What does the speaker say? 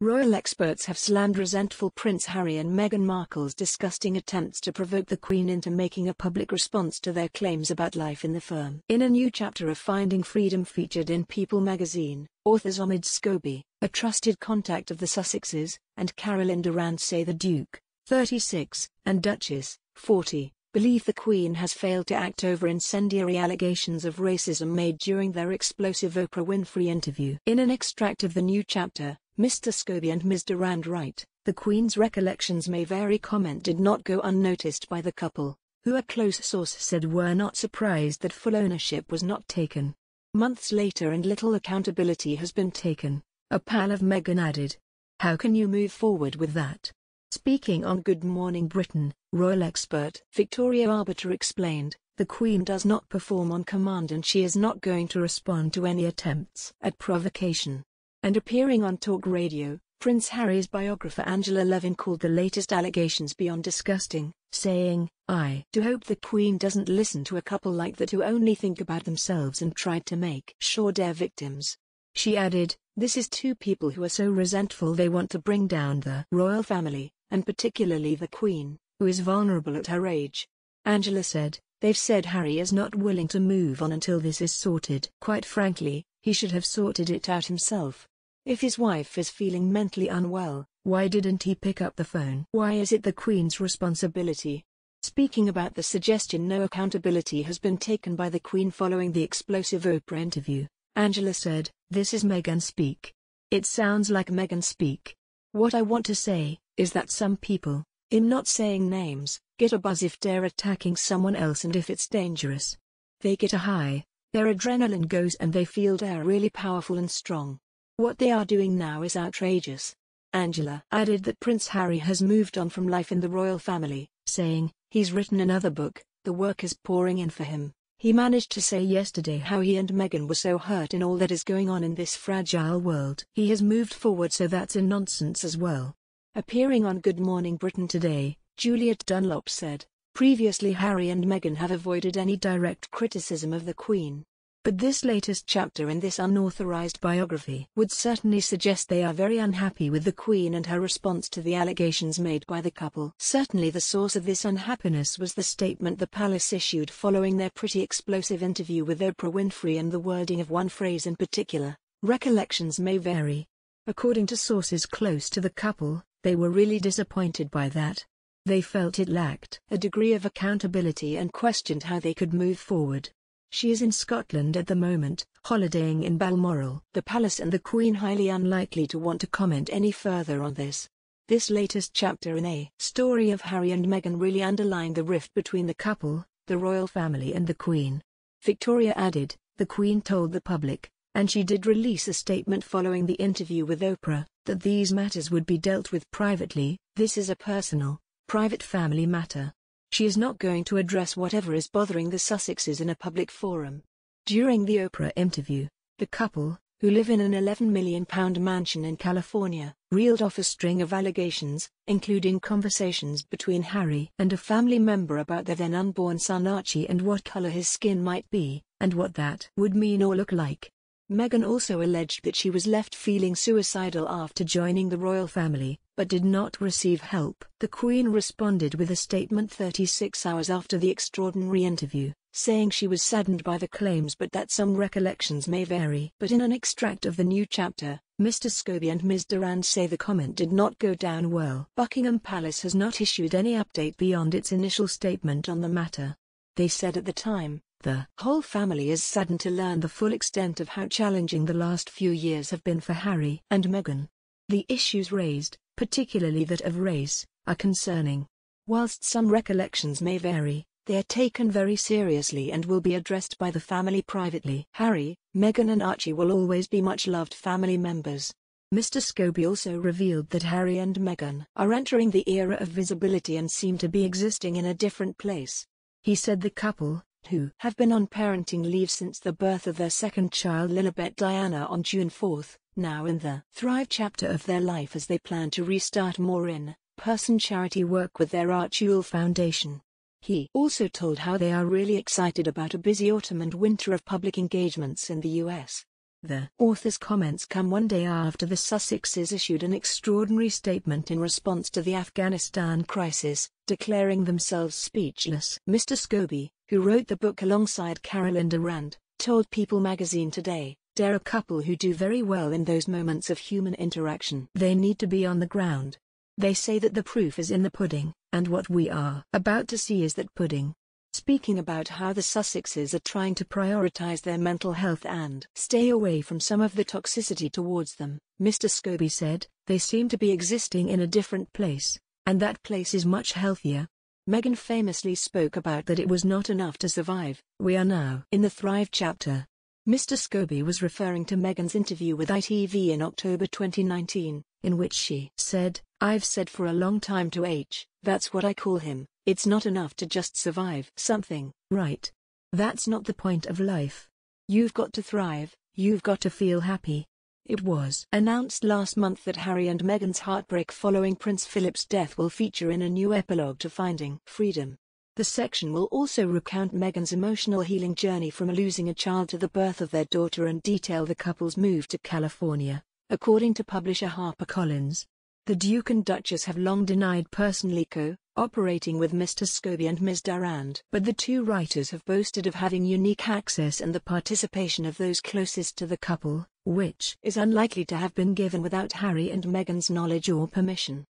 Royal experts have slammed resentful Prince Harry and Meghan Markle's disgusting attempts to provoke the Queen into making a public response to their claims about life in the firm. In a new chapter of Finding Freedom featured in People magazine, authors Omid Scobie, a trusted contact of the Sussexes, and Carolyn Durand say the Duke, 36, and Duchess, 40, believe the Queen has failed to act over incendiary allegations of racism made during their explosive Oprah Winfrey interview. In an extract of the new chapter, Mr. Scobie and Ms. Durand write, "The Queen's recollections may vary." Comment did not go unnoticed by the couple, who a close source said were not surprised that full ownership was not taken. Months later and little accountability has been taken, a pal of Meghan added. How can you move forward with that? Speaking on Good Morning Britain, royal expert Victoria Arbiter explained, the Queen does not perform on command and she is not going to respond to any attempts at provocation. And appearing on Talk Radio, Prince Harry's biographer Angela Levin called the latest allegations beyond disgusting, saying, "I do hope the Queen doesn't listen to a couple like that who only think about themselves and tried to make sure they're victims." She added, "This is two people who are so resentful they want to bring down the royal family, and particularly the Queen, who is vulnerable at her age." Angela said, "They've said Harry is not willing to move on until this is sorted. Quite frankly, he should have sorted it out himself. If his wife is feeling mentally unwell, why didn't he pick up the phone? Why is it the Queen's responsibility?" Speaking about the suggestion no accountability has been taken by the Queen following the explosive Oprah interview, Angela said, "This is Meghan speak. It sounds like Meghan speak. What I want to say is that some people, I'm not saying names, get a buzz if they're attacking someone else and if it's dangerous. They get a high, their adrenaline goes and they feel they're really powerful and strong. What they are doing now is outrageous." Angela added that Prince Harry has moved on from life in the royal family, saying, "He's written another book, the work is pouring in for him. He managed to say yesterday how he and Meghan were so hurt in all that is going on in this fragile world. He has moved forward, so that's a nonsense as well." Appearing on Good Morning Britain today, Juliet Dunlop said, "Previously Harry and Meghan have avoided any direct criticism of the Queen. But this latest chapter in this unauthorized biography would certainly suggest they are very unhappy with the Queen and her response to the allegations made by the couple." Certainly the source of this unhappiness was the statement the palace issued following their pretty explosive interview with Oprah Winfrey and the wording of one phrase in particular, "Recollections may vary." According to sources close to the couple, they were really disappointed by that. They felt it lacked a degree of accountability and questioned how they could move forward. She is in Scotland at the moment, holidaying in Balmoral. The palace and the Queen highly unlikely to want to comment any further on this. This latest chapter in a story of Harry and Meghan really underlined the rift between the couple, the royal family and the Queen. Victoria added, "The Queen told the public, and she did release a statement following the interview with Oprah, that these matters would be dealt with privately. This is a personal, private family matter. She is not going to address whatever is bothering the Sussexes in a public forum." During the Oprah interview, the couple, who live in an £11 million mansion in California, reeled off a string of allegations, including conversations between Harry and a family member about their then unborn son Archie and what color his skin might be, and what that would mean or look like. Meghan also alleged that she was left feeling suicidal after joining the royal family, but did not receive help. The Queen responded with a statement 36 hours after the extraordinary interview, saying she was saddened by the claims but that some recollections may vary. But in an extract of the new chapter, Mr. Scobie and Ms. Durand say the comment did not go down well. Buckingham Palace has not issued any update beyond its initial statement on the matter. They said at the time, "The whole family is saddened to learn the full extent of how challenging the last few years have been for Harry and Meghan. The issues raised, particularly that of race, are concerning. Whilst some recollections may vary, they are taken very seriously and will be addressed by the family privately. Harry, Meghan and Archie will always be much-loved family members." Mr. Scobie also revealed that Harry and Meghan are entering the era of visibility and seem to be existing in a different place. He said the couple, who have been on parenting leave since the birth of their second child Lilibet Diana on June 4, now in the Thrive chapter of their life as they plan to restart more in-person charity work with their Archewell Foundation. He also told how they are really excited about a busy autumn and winter of public engagements in the US. The author's comments come one day after the Sussexes issued an extraordinary statement in response to the Afghanistan crisis, declaring themselves speechless. Mr. Scobie, who wrote the book alongside Carolyn Durand, told People magazine today, "They're a couple who do very well in those moments of human interaction. They need to be on the ground. They say that the proof is in the pudding, and what we are about to see is that pudding." Speaking about how the Sussexes are trying to prioritize their mental health and stay away from some of the toxicity towards them, Mr. Scobie said, "They seem to be existing in a different place, and that place is much healthier." Meghan famously spoke about that it was not enough to survive. "We are now in the Thrive chapter." Mr. Scobie was referring to Meghan's interview with ITV in October 2019, in which she said, "I've said for a long time to H, that's what I call him, it's not enough to just survive something, right? That's not the point of life. You've got to thrive, you've got to feel happy." It was announced last month that Harry and Meghan's heartbreak following Prince Philip's death will feature in a new epilogue to Finding Freedom. The section will also recount Meghan's emotional healing journey from losing a child to the birth of their daughter and detail the couple's move to California, according to publisher HarperCollins. The Duke and Duchess have long denied personally co-operating with Mr. Scobie and Ms. Durand, but the two writers have boasted of having unique access and the participation of those closest to the couple, which is unlikely to have been given without Harry and Meghan's knowledge or permission.